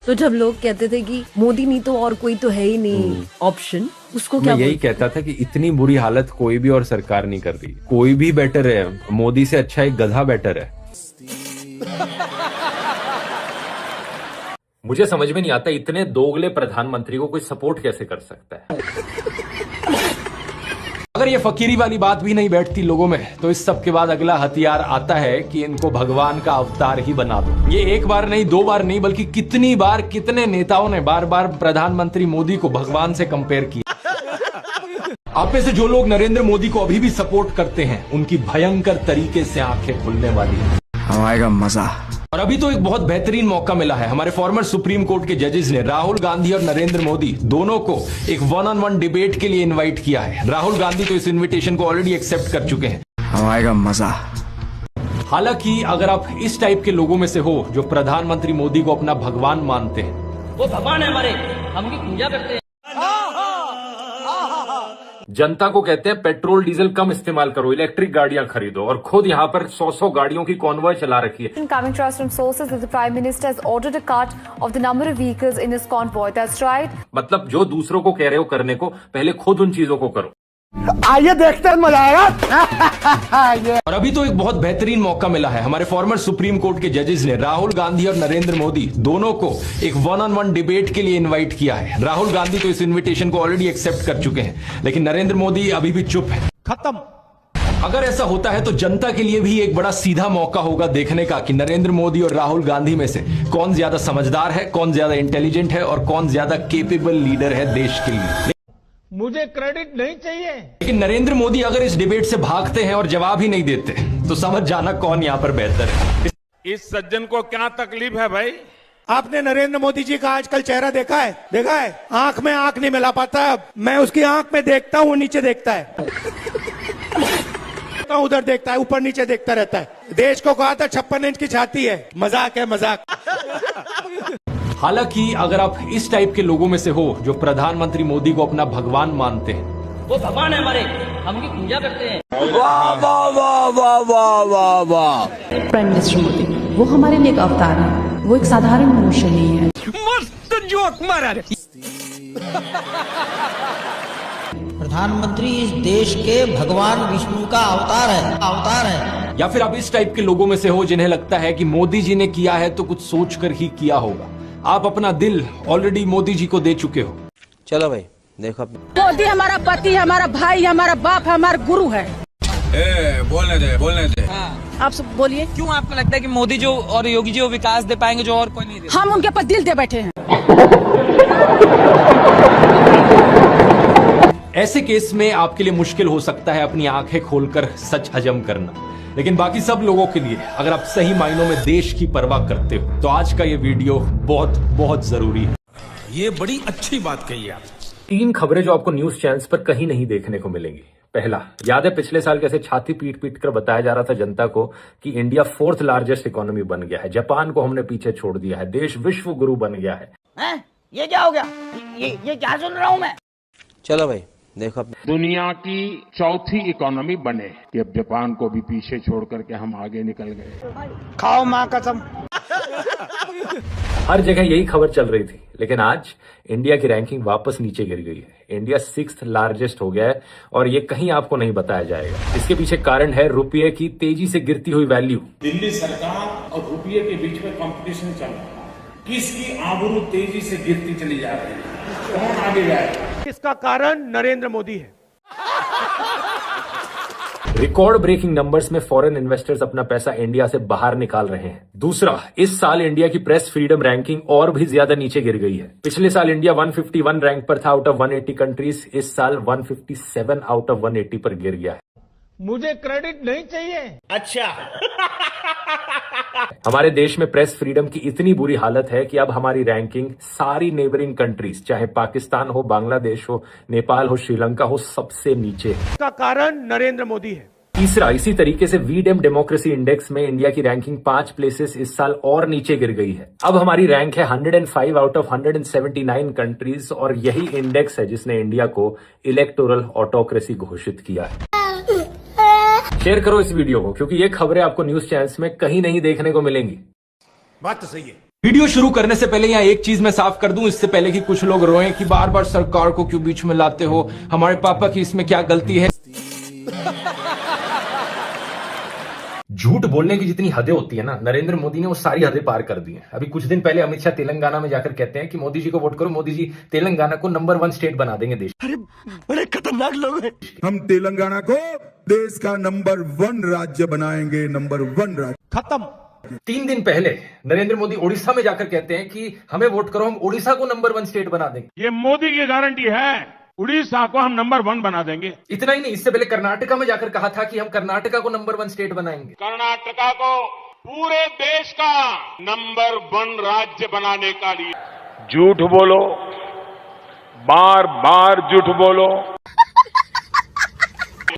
तो जब लोग कहते थे कि मोदी नहीं तो और कोई तो है ही नहीं ऑप्शन, उसको क्या मैं यही कहता था कि इतनी बुरी हालत कोई भी और सरकार नहीं कर रही। कोई भी बेटर है, मोदी से अच्छा एक गधा बेटर है। मुझे समझ में नहीं आता इतने दोगले प्रधानमंत्री को कोई सपोर्ट कैसे कर सकता है। अगर ये फकीरी वाली बात भी नहीं बैठती लोगों में, तो इस सब के बाद अगला हथियार आता है कि इनको भगवान का अवतार ही बना दो। ये एक बार नहीं, दो बार नहीं, बल्कि कितनी बार कितने नेताओं ने बार बार प्रधानमंत्री मोदी को भगवान से कंपेयर किया। आप में से जो लोग नरेंद्र मोदी को अभी भी सपोर्ट करते हैं, उनकी भयंकर तरीके से आंखें खुलने वाली है। आएगा मजा। और अभी तो एक बहुत बेहतरीन मौका मिला है। हमारे फॉर्मर सुप्रीम कोर्ट के जजेस ने राहुल गांधी और नरेंद्र मोदी दोनों को एक 1-on-1 डिबेट के लिए इनवाइट किया है। राहुल गांधी तो इस इनविटेशन को ऑलरेडी एक्सेप्ट कर चुके हैं। आएगा मजा। हालांकि अगर आप इस टाइप के लोगों में से हो जो प्रधानमंत्री मोदी को अपना भगवान मानते हैं, वो भगवान है हमारे, हम उनकी पूजा करते हैं। जनता को कहते हैं पेट्रोल डीजल कम इस्तेमाल करो, इलेक्ट्रिक गाड़ियां खरीदो, और खुद यहाँ पर 100 गाड़ियों की कॉन्वॉय चला रखी है। Coming to us from sources that the Prime Minister has ordered a cut of the number of vehicles in his convoy. That's right. मतलब जो दूसरों को कह रहे हो करने को, पहले खुद उन चीजों को करो। आइए देखते हैं, मजा आएगा। और अभी तो एक बहुत बेहतरीन मौका मिला है। हमारे फॉर्मर सुप्रीम कोर्ट के जजेस ने राहुल गांधी और नरेंद्र मोदी दोनों को एक 1-on-1 डिबेट के लिए इनवाइट किया है। राहुल गांधी तो इस इनविटेशन को ऑलरेडी एक्सेप्ट कर चुके हैं, लेकिन नरेंद्र मोदी अभी भी चुप है। खत्म। अगर ऐसा होता है तो जनता के लिए भी एक बड़ा सीधा मौका होगा देखने का कि नरेंद्र मोदी और राहुल गांधी में से कौन ज्यादा समझदार है, कौन ज्यादा इंटेलिजेंट है और कौन ज्यादा केपेबल लीडर है देश के लिए। मुझे क्रेडिट नहीं चाहिए। लेकिन नरेंद्र मोदी अगर इस डिबेट से भागते हैं और जवाब ही नहीं देते, तो समझ जाना कौन यहाँ पर बेहतर है। इस सज्जन को क्या तकलीफ है भाई? आपने नरेंद्र मोदी जी का आजकल चेहरा देखा है? आंख में आंख नहीं मिला पाता। मैं उसकी आंख में देखता हूँ, नीचे देखता है, उधर देखता है, ऊपर नीचे देखता रहता है। देश को कहा था 56 इंच की छाती है। मजाक है, मजाक। हालांकि अगर आप इस टाइप के लोगों में से हो जो प्रधानमंत्री मोदी को अपना भगवान मानते हैं, वो भगवान है हमारे, हम उनकी पूजा करते हैं। वाह वाह वाह वाह वाह वाह वाह। प्राइम मिनिस्टर मोदी वो हमारे लिए एक अवतार है, वो एक साधारण मनुष्य नहीं है। मस्त जोक मारा रे। प्रधानमंत्री इस देश के भगवान विष्णु का अवतार है। या फिर आप इस टाइप के लोगों में से हो जिन्हें लगता है कि मोदी जी ने किया है तो कुछ सोचकर ही किया होगा। आप अपना दिल ऑलरेडी मोदी जी को दे चुके हो। चलो भाई देखो, मोदी हमारा पति, हमारा भाई, हमारा बाप, हमारा गुरु है। बोलने दे। आप सब बोलिए, क्यों आपको लगता है कि मोदी जो और योगी जी वो विकास दे पाएंगे जो और कोई नहीं दे? हम उनके पर दिल दे बैठे हैं। ऐसे केस में आपके लिए मुश्किल हो सकता है अपनी आंखें खोलकर सच हजम करना, लेकिन बाकी सब लोगों के लिए अगर आप सही मायनों में देश की परवाह करते हो तो आज का ये वीडियो बहुत बहुत जरूरी है। ये बड़ी अच्छी बात कही आप। 3 खबरें जो आपको न्यूज चैनल्स पर कहीं नहीं देखने को मिलेंगी। पहला, याद है पिछले साल कैसे छाती पीट पीट कर बताया जा रहा था जनता को कि इंडिया 4th लार्जेस्ट इकोनॉमी बन गया है, जापान को हमने पीछे छोड़ दिया है, देश विश्व गुरु बन गया है। ये क्या हो गया? ये क्या सुन रहा हूँ मैं? चलो भाई देखो, दुनिया की 4थी इकोनॉमी बने कि अब जापान को भी पीछे छोड़ करके हम आगे निकल गए। खाओ माँ कसम। हर जगह यही खबर चल रही थी, लेकिन आज इंडिया की रैंकिंग वापस नीचे गिर गई है। इंडिया 6th लार्जेस्ट हो गया है और ये कहीं आपको नहीं बताया जाएगा। इसके पीछे कारण है रुपये की तेजी से गिरती हुई वैल्यू। दिल्ली सरकार और रुपये के बीच में कंपटीशन चल रहा है, किसकी आबरू तेजी से गिरती चली जा रही है, कौन आगे जाएगा? इसका कारण नरेंद्र मोदी है। रिकॉर्ड ब्रेकिंग नंबर्स में फॉरेन इन्वेस्टर्स अपना पैसा इंडिया से बाहर निकाल रहे हैं। दूसरा, इस साल इंडिया की प्रेस फ्रीडम रैंकिंग और भी ज्यादा नीचे गिर गई है। पिछले साल इंडिया 151 रैंक पर था आउट ऑफ 180 कंट्रीज, इस साल 157 आउट ऑफ 180 पर गिर गया है। मुझे क्रेडिट नहीं चाहिए। अच्छा। हमारे देश में प्रेस फ्रीडम की इतनी बुरी हालत है कि अब हमारी रैंकिंग सारी नेबरिंग कंट्रीज, चाहे पाकिस्तान हो, बांग्लादेश हो, नेपाल हो, श्रीलंका हो, सबसे नीचे है। इसका कारण नरेंद्र मोदी है। तीसरा, इसी तरीके से वीडेम डेमोक्रेसी इंडेक्स में इंडिया की रैंकिंग 5 प्लेसेस इस साल और नीचे गिर गई है। अब हमारी रैंक है 105 आउट ऑफ 179 कंट्रीज और यही इंडेक्स है जिसने इंडिया को इलेक्टोरल ऑटोक्रेसी घोषित किया है। शेयर करो इस वीडियो को, क्योंकि ये खबरें आपको न्यूज चैनल्स में कहीं नहीं देखने को मिलेंगी। बात तो सही है। वीडियो शुरू करने से पहले यहाँ एक चीज मैं साफ कर दूं, इससे पहले कि कुछ लोग रोएं कि बार बार सरकार को क्यों बीच में लाते हो, हमारे पापा की इसमें क्या गलती है। झूठ बोलने की जितनी हदें होती है ना, नरेंद्र मोदी ने वो सारी हदें पार कर दी हैं। अभी कुछ दिन पहले अमित शाह तेलंगाना में जाकर कहते हैं कि मोदी जी को वोट करो, मोदी जी तेलंगाना को नंबर 1 स्टेट बना देंगे देश। अरे बड़े खतरनाक लोग हैं। हम तेलंगाना को देश का नंबर 1 राज्य बनाएंगे, नंबर 1 राज्य। खत्म। 3 दिन पहले नरेंद्र मोदी ओडिशा में जाकर कहते हैं कि हमें वोट करो, हम ओडिशा को नंबर 1 स्टेट बना देंगे। ये मोदी की गारंटी है, उड़ीसा को हम नंबर 1 बना देंगे। इतना ही नहीं, इससे पहले कर्नाटका में जाकर कहा था कि हम कर्नाटका को नंबर 1 स्टेट बनाएंगे। कर्नाटका को पूरे देश का नंबर 1 राज्य बनाने का लिए झूठ बोलो, बार बार झूठ बोलो।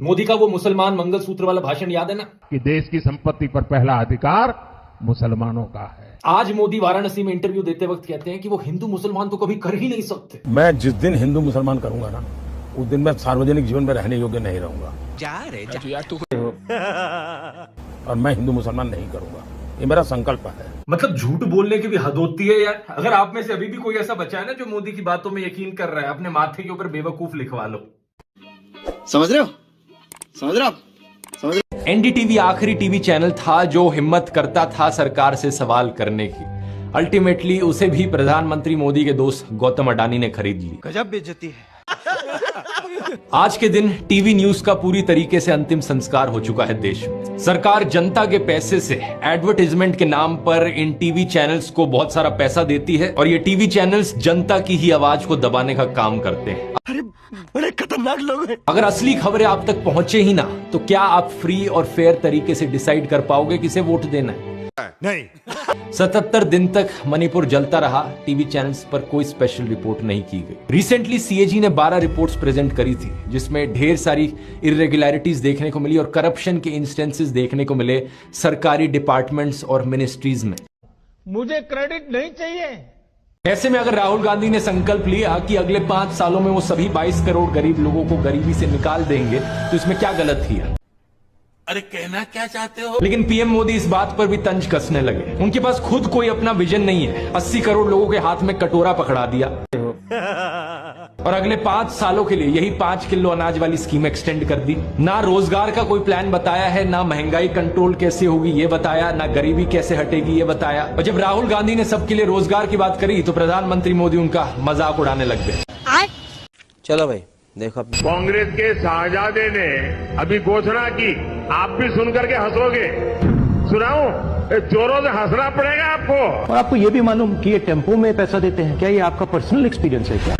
मोदी का वो मुसलमान मंगलसूत्र वाला भाषण याद है ना, कि देश की संपत्ति पर पहला अधिकार मुसलमानों का है। आज मोदी वाराणसी में इंटरव्यू देते वक्त कहते हैं कि वो हिंदू मुसलमान तो कभी कर ही नहीं सकते। मैं जिस दिन हिंदू मुसलमान करूंगा ना, उस दिन मैं सार्वजनिक जीवन में रहने योग्य नहीं रहूंगा। और मैं हिंदू मुसलमान नहीं करूंगा, ये मेरा संकल्प है। मतलब झूठ बोलने की भी हद होती है यार। अगर आप में से अभी भी कोई ऐसा बचा है ना जो मोदी की बातों में यकीन कर रहा है, अपने माथे के ऊपर बेवकूफ लिखवा लो। समझ रहे हो, समझ रहे हो आप? एनडीटीवी आखिरी टीवी चैनल था जो हिम्मत करता था सरकार से सवाल करने की। अल्टीमेटली उसे भी प्रधानमंत्री मोदी के दोस्त गौतम अडानी ने खरीद ली। गजब बेइज्जती है। आज के दिन टीवी न्यूज का पूरी तरीके से अंतिम संस्कार हो चुका है देश में। सरकार जनता के पैसे से एडवर्टाइजमेंट के नाम पर इन टीवी चैनल्स को बहुत सारा पैसा देती है और ये टीवी चैनल्स जनता की ही आवाज को दबाने का काम करते हैं। अरे बड़े खतरनाक लोग हैं। अगर असली खबरें आप तक पहुंचे ही ना, तो क्या आप फ्री और फेयर तरीके से डिसाइड कर पाओगे किसे वोट देना है? नहीं। 77 दिन तक मणिपुर जलता रहा, टीवी चैनल्स पर कोई स्पेशल रिपोर्ट नहीं की गई। रिसेंटली सीएजी ने 12 रिपोर्ट्स प्रेजेंट करी थी, जिसमें ढेर सारी इरेगुलरिटीज देखने को मिली और करप्शन के इंस्टेंसेस देखने को मिले सरकारी डिपार्टमेंट्स और मिनिस्ट्रीज में। मुझे क्रेडिट नहीं चाहिए। ऐसे में अगर राहुल गांधी ने संकल्प लिया कि अगले 5 सालों में वो सभी 22 करोड़ गरीब लोगों को गरीबी से निकाल देंगे, तो इसमें क्या गलत किया? अरे कहना क्या चाहते हो? लेकिन पीएम मोदी इस बात पर भी तंज कसने लगे। उनके पास खुद कोई अपना विजन नहीं है। 80 करोड़ लोगों के हाथ में कटोरा पकड़ा दिया और अगले 5 सालों के लिए यही 5 किलो अनाज वाली स्कीम एक्सटेंड कर दी। ना रोजगार का कोई प्लान बताया है, ना महंगाई कंट्रोल कैसे होगी ये बताया, ना गरीबी कैसे हटेगी ये बताया। और जब राहुल गांधी ने सबके लिए रोजगार की बात करी तो प्रधानमंत्री मोदी उनका मजाक उड़ाने लग गए। चलो भाई देखो अब। कांग्रेस के शाहजादे ने अभी घोषणा की, आप भी सुनकर के हंसोगे। सुनाओ, जोरों से हंसना पड़ेगा आपको। और आपको ये भी मालूम कि ये टेम्पो में पैसा देते हैं क्या? ये आपका पर्सनल एक्सपीरियंस है क्या?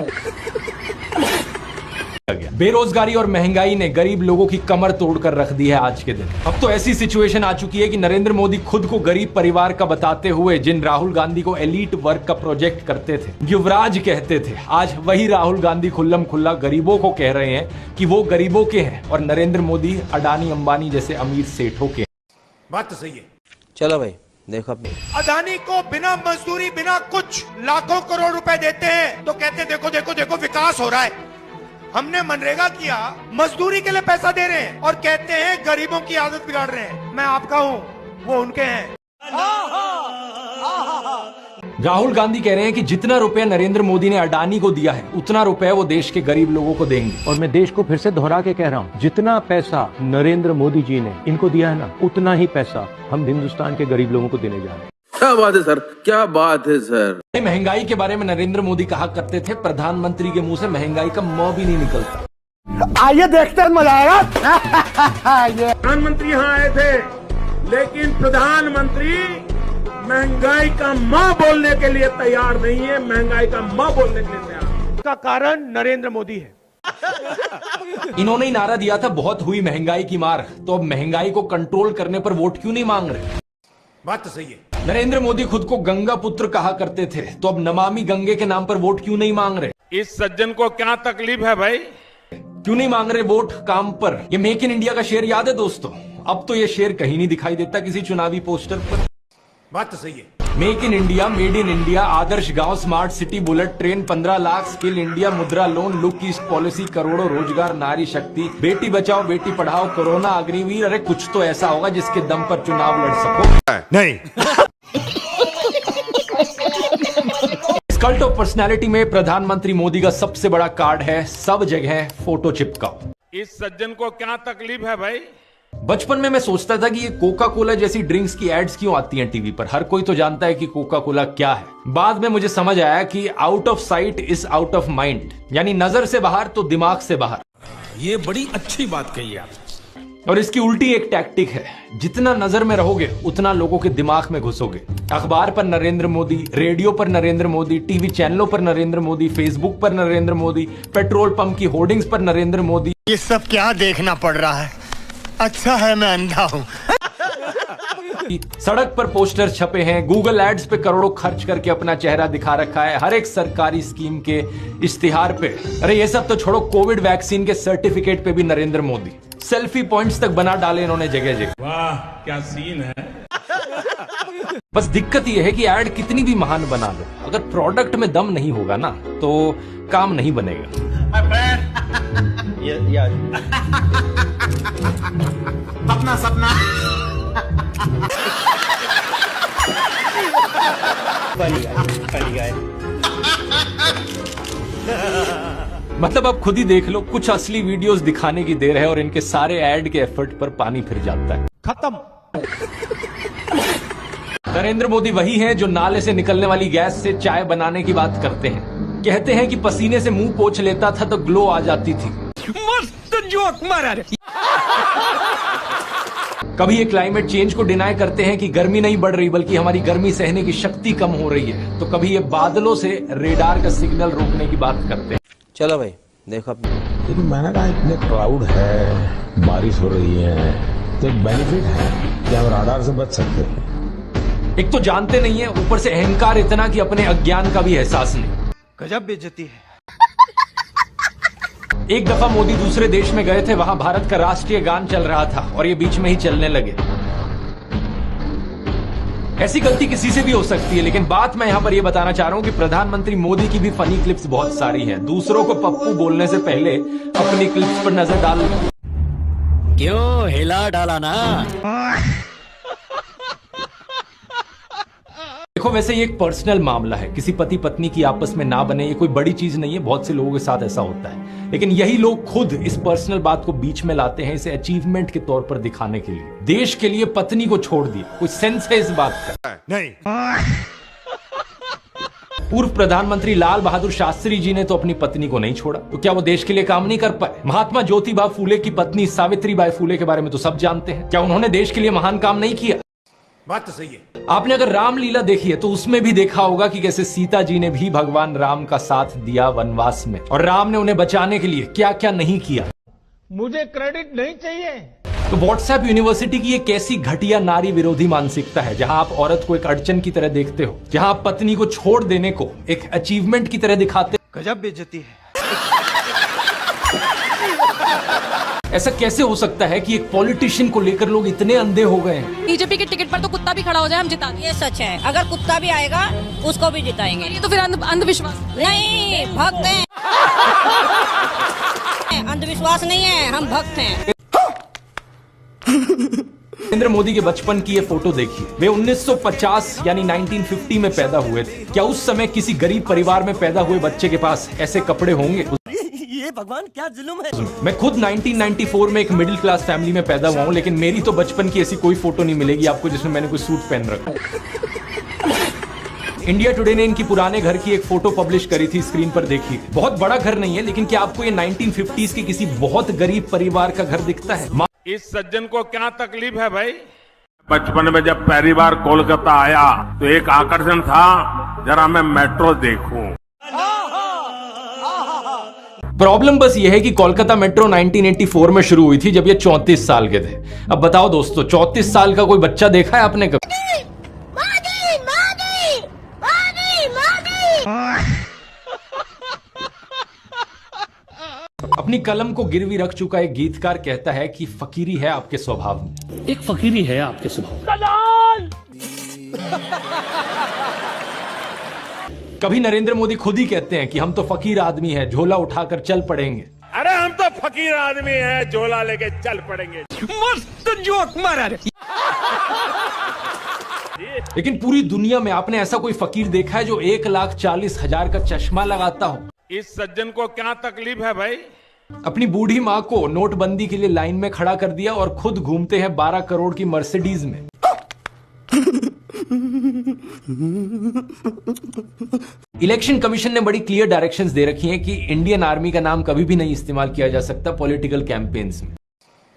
बेरोजगारी और महंगाई ने गरीब लोगों की कमर तोड़कर रख दी है आज के दिन। अब तो ऐसी सिचुएशन आ चुकी है कि नरेंद्र मोदी खुद को गरीब परिवार का बताते हुए जिन राहुल गांधी को एलीट वर्ग का प्रोजेक्ट करते थे, युवराज कहते थे, आज वही राहुल गांधी खुल्लम खुल्ला गरीबों को कह रहे हैं कि वो गरीबों के हैं और नरेंद्र मोदी अडानी अंबानी जैसे अमीर सेठों के। बात तो सही है। चलो भाई देखो अब। अदानी को बिना मजदूरी बिना कुछ लाखों करोड़ रुपए देते हैं तो कहते हैं देखो देखो देखो विकास हो रहा है। हमने मनरेगा किया, मजदूरी के लिए पैसा दे रहे हैं और कहते हैं गरीबों की आदत बिगाड़ रहे हैं। मैं आपका हूं, वो उनके हैं। राहुल गांधी कह रहे हैं कि जितना रुपया नरेंद्र मोदी ने अडानी को दिया है, उतना रुपया वो देश के गरीब लोगों को देंगे। और मैं देश को फिर से दोहरा के कह रहा हूँ, जितना पैसा नरेंद्र मोदी जी ने इनको दिया है ना, उतना ही पैसा हम हिंदुस्तान के गरीब लोगों को देने जा रहे हैं। क्या बात है सर, क्या बात है सर। महंगाई के बारे में नरेंद्र मोदी कहा करते थे, प्रधानमंत्री के मुंह से महंगाई का म भी नहीं निकलता। आइए देखते हैं, मजा आएगा। प्रधानमंत्री यहाँ आए थे, लेकिन प्रधानमंत्री महंगाई का मां बोलने के लिए तैयार नहीं है। महंगाई का मां बोलने के लिए तैयार। इसका कारण नरेंद्र मोदी है। इन्होंने ही नारा दिया था, बहुत हुई महंगाई की मार, तो अब महंगाई को कंट्रोल करने पर वोट क्यों नहीं मांग रहे? बात तो सही है। नरेंद्र मोदी खुद को गंगा पुत्र कहा करते थे, तो अब नमामि गंगे के नाम पर वोट क्यों नहीं मांग रहे? इस सज्जन को क्या तकलीफ है भाई? क्यों नहीं मांग रहे वोट काम पर? ये मेक इन इंडिया का शेर याद है दोस्तों? अब तो ये शेर कहीं नहीं दिखाई देता किसी चुनावी पोस्टर पर। बात तो सही है। Make in India, made in India, आदर्श गांव, smart city, bullet train, 15 lakh, skill India, Mudra loan, look east policy, करोड़ों रोजगार, नारी शक्ति, बेटी बचाओ बेटी पढ़ाओ, कोरोना अग्निवीर। अरे कुछ तो ऐसा होगा जिसके दम पर चुनाव लड़ सको। नहीं। कल्ट ऑफ पर्सनैलिटी में प्रधानमंत्री मोदी का सबसे बड़ा कार्ड है सब जगह फोटो चिपकाओ। इस सज्जन को क्या तकलीफ है भाई? बचपन में मैं सोचता था कि ये कोका कोला जैसी ड्रिंक्स की एड्स क्यों आती हैं टीवी पर। हर कोई तो जानता है कि कोका कोला क्या है। बाद में मुझे समझ आया कि out of site is out of mind, यानी नजर से बाहर तो दिमाग से बाहर। ये बड़ी अच्छी बात कही आप। और इसकी उल्टी एक टैक्टिक है, जितना नजर में रहोगे उतना लोगों के दिमाग में घुसोगे। अखबार पर नरेंद्र मोदी, रेडियो पर नरेंद्र मोदी, टीवी चैनलों पर नरेंद्र मोदी, फेसबुक पर नरेंद्र मोदी, पेट्रोल पंप की होर्डिंग्स पर नरेंद्र मोदी। ये सब क्या देखना पड़ रहा है? अच्छा है मैं अंधा हूँ। सड़क पर पोस्टर छपे हैं, गूगल एड्स पे करोड़ों खर्च करके अपना चेहरा दिखा रखा है हर एक सरकारी स्कीम के इश्तिहार पे। अरे ये सब तो छोड़ो, कोविड वैक्सीन के सर्टिफिकेट पे भी नरेंद्र मोदी। सेल्फी पॉइंट्स तक बना डाले इन्होंने जगह जगह। वाह क्या सीन है। बस दिक्कत यह है कि एड कितनी भी महान बना लो, अगर प्रोडक्ट में दम नहीं होगा ना तो काम नहीं बनेगा। सपना मतलब अब खुद ही देख लो, कुछ असली वीडियोस दिखाने की देर है और इनके सारे ऐड के एफर्ट पर पानी फिर जाता है। खत्म। नरेंद्र मोदी वही हैं जो नाले से निकलने वाली गैस से चाय बनाने की बात करते हैं। कहते हैं कि पसीने से मुंह पोंछ लेता था तो ग्लो आ जाती थी। मस्त जोक मारा रे। कभी ये क्लाइमेट चेंज को डिनाई करते हैं कि गर्मी नहीं बढ़ रही बल्कि हमारी गर्मी सहने की शक्ति कम हो रही है, तो कभी ये बादलों से रेडार का सिग्नल रोकने की बात करते हैं। चलो भाई देखो अपने। लेकिन मैंने कहा इतने क्राउड है, बारिश हो रही है, तो एक बेनिफिट है कि हम राडार से बच सकते हैं। एक तो जानते नहीं है, ऊपर से अहंकार इतना कि अपने अज्ञान का भी एहसास नहीं। गजब बेइज्जती है। एक दफा मोदी दूसरे देश में गए थे, वहां भारत का राष्ट्रीय गान चल रहा था और ये बीच में ही चलने लगे। ऐसी गलती किसी से भी हो सकती है, लेकिन बात मैं यहां पर ये बताना चाह रहा हूं कि प्रधानमंत्री मोदी की भी फनी क्लिप्स बहुत सारी हैं। दूसरों को पप्पू बोलने से पहले अपनी क्लिप्स पर नजर डाल। क्यों हिला डाला ना। देखो वैसे ये एक पर्सनल मामला है, किसी पति पत्नी की आपस में ना बने, ये कोई बड़ी चीज नहीं है, बहुत से लोगों के साथ ऐसा होता है। लेकिन यही लोग खुद इस पर्सनल बात को बीच में लाते हैं, इसे अचीवमेंट के तौर पर दिखाने के लिए। देश के लिए पत्नी को छोड़ दिया, कुछ सेंस है इस बात का? नहीं। पूर्व प्रधानमंत्री लाल बहादुर शास्त्री जी ने तो अपनी पत्नी को नहीं छोड़ा, तो क्या वो देश के लिए काम नहीं कर पाए? महात्मा ज्योतिबा फूले की पत्नी सावित्रीबाई फूले के बारे में तो सब जानते हैं, क्या उन्होंने देश के लिए महान काम नहीं किया? बात तो सही है। आपने अगर रामलीला देखी है तो उसमें भी देखा होगा कि कैसे सीता जी ने भी भगवान राम का साथ दिया वनवास में, और राम ने उन्हें बचाने के लिए क्या क्या नहीं किया। मुझे क्रेडिट नहीं चाहिए। तो व्हाट्सएप यूनिवर्सिटी की एक ऐसी घटिया नारी विरोधी मानसिकता है जहां आप औरत को एक अड़चन की तरह देखते हो, जहां आप पत्नी को छोड़ देने को एक अचीवमेंट की तरह दिखाते। गजब बेइज्जती है। ऐसा कैसे हो सकता है कि एक पॉलिटिशियन को लेकर लोग इतने अंधे हो गए हैं? बीजेपी के टिकट पर तो कुत्ता भी खड़ा हो जाए हम जिता देंगे। ये सच है, अगर कुत्ता भी आएगा उसको भी जिताएंगे। ये तो फिर अंधविश्वास नहीं, भक्त हैं। अंधविश्वास नहीं है, हम भक्त हैं। नरेंद्र मोदी के बचपन की ये फोटो देखिए। वे 1950 यानी 1950 में पैदा हुए थे। क्या उस समय किसी गरीब परिवार में पैदा हुए बच्चे के पास ऐसे कपड़े होंगे? ये भगवान क्या जुल्म है। मैं खुद 1994 में एक मिडिल क्लास फैमिली में पैदा हुआ हूं, लेकिन मेरी तो बचपन की ऐसी कोई फोटो नहीं मिलेगी आपको जिसमें मैंने कोई सूट पहन रखा। इंडिया टुडे ने इनकी पुराने घर की एक फोटो पब्लिश करी थी, स्क्रीन पर देखिए। बहुत बड़ा घर नहीं है, लेकिन क्या आपको ये 1950s के किसी बहुत गरीब परिवार का घर दिखता है? इस सज्जन को क्या तकलीफ है भाई? बचपन में जब पहली बार कोलकाता आया तो एक आकर्षण था, जरा मैं मेट्रो देखूं। प्रॉब्लम बस ये है कि कोलकाता मेट्रो 1984 में शुरू हुई थी जब ये 34 साल के थे। अब बताओ दोस्तों, 34 साल का कोई बच्चा देखा है आपने कभी? अपनी कलम को गिरवी रख चुका एक गीतकार कहता है कि फकीरी है आपके स्वभाव में। एक फकीरी है आपके स्वभाव। कभी नरेंद्र मोदी खुद ही कहते हैं कि हम तो फकीर आदमी हैं, झोला उठाकर चल पड़ेंगे। अरे हम तो फकीर आदमी हैं, झोला लेके चल पड़ेंगे। मस्त जोक मारा रे। लेकिन पूरी दुनिया में आपने ऐसा कोई फकीर देखा है जो 1,40,000 का चश्मा लगाता हो? इस सज्जन को क्या तकलीफ है भाई? अपनी बूढ़ी माँ को नोटबंदी के लिए लाइन में खड़ा कर दिया और खुद घूमते हैं 12 करोड़ की मर्सिडीज में। इलेक्शन कमीशन ने बड़ी क्लियर डायरेक्शंस दे रखी हैं कि इंडियन आर्मी का नाम कभी भी नहीं इस्तेमाल किया जा सकता पॉलिटिकल कैंपेन्स में।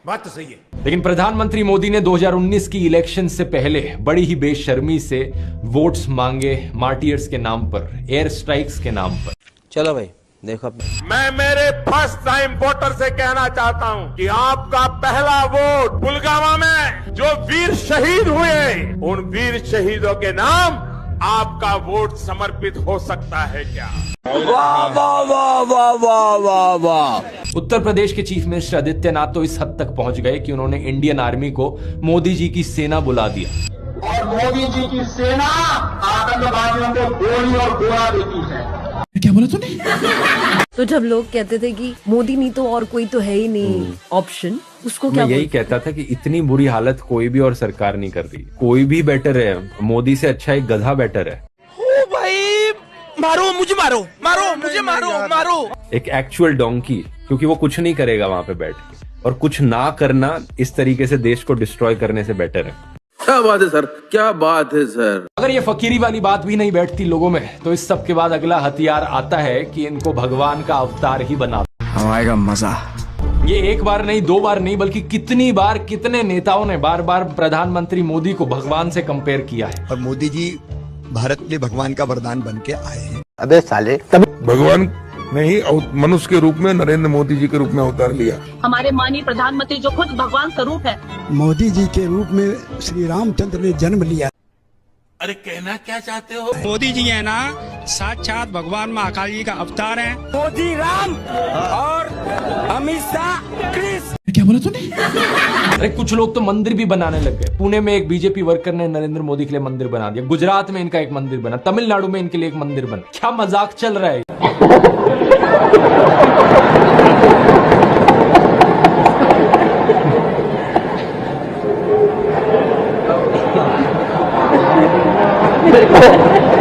बात तो सही है। लेकिन प्रधानमंत्री मोदी ने 2019 की इलेक्शन से पहले बड़ी ही बेशर्मी से वोट्स मांगे मार्टियर्स के नाम पर, एयर स्ट्राइक्स के नाम पर। चलो भाई देखो अब मैं मेरे फर्स्ट टाइम वोटर से कहना चाहता हूं कि आपका पहला वोट पुलवामा में जो वीर शहीद हुए, उन वीर शहीदों के नाम आपका वोट समर्पित हो सकता है क्या? वाह वाह वाह वाह वाह वाह वाह। उत्तर प्रदेश के चीफ मिनिस्टर आदित्यनाथ तो इस हद तक पहुंच गए कि उन्होंने इंडियन आर्मी को मोदी जी की सेना बुला दिया। और मोदी जी की सेना आतंकवादियों को गोली और गोला देती है। क्या बोला तूने? तो जब लोग कहते थे कि मोदी नहीं तो और कोई तो है ही नहीं ऑप्शन, उसको क्या? मैं यही कहता था कि इतनी बुरी हालत कोई भी और सरकार नहीं कर रही। कोई भी बेटर है, मोदी से अच्छा एक गधा बेटर है। ओ भाई मारो मुझे, मारो मारो मुझे, मारो मारो। एक एक्चुअल डोंकी, क्योंकि वो कुछ नहीं करेगा वहां पे बैठ के, और कुछ ना करना इस तरीके से देश को डिस्ट्रॉय करने से बेटर है। क्या बात है सर, क्या बात है सर। अगर ये फकीरी वाली बात भी नहीं बैठती लोगों में, तो इस सब के बाद अगला हथियार आता है कि इनको भगवान का अवतार ही बना दो। आएगा मजा। ये एक बार नहीं, दो बार नहीं, बल्कि कितनी बार कितने नेताओं ने बार बार प्रधानमंत्री मोदी को भगवान से कंपेयर किया है। और मोदी जी भारत के लिए भगवान का वरदान बन के आए हैं। अबे साले, भगवान नहीं मनुष्य के रूप में नरेंद्र मोदी जी के रूप में अवतार लिया। हमारे माननीय प्रधानमंत्री जो खुद भगवान स्वरूप है, मोदी जी के रूप में श्री रामचंद्र ने जन्म लिया। अरे कहना क्या चाहते हो? मोदी जी है ना साक्षात भगवान महाकाल जी का अवतार है। मोदी राम और अमित शाह कृष्ण। क्या बोला तूने? अरे कुछ लोग तो मंदिर भी बनाने लग गए। पुणे में एक बीजेपी वर्कर ने नरेंद्र मोदी के लिए मंदिर बना दिया, गुजरात में इनका एक मंदिर बना, तमिलनाडु में इनके लिए एक मंदिर बना। क्या मजाक चल रहा है? देखो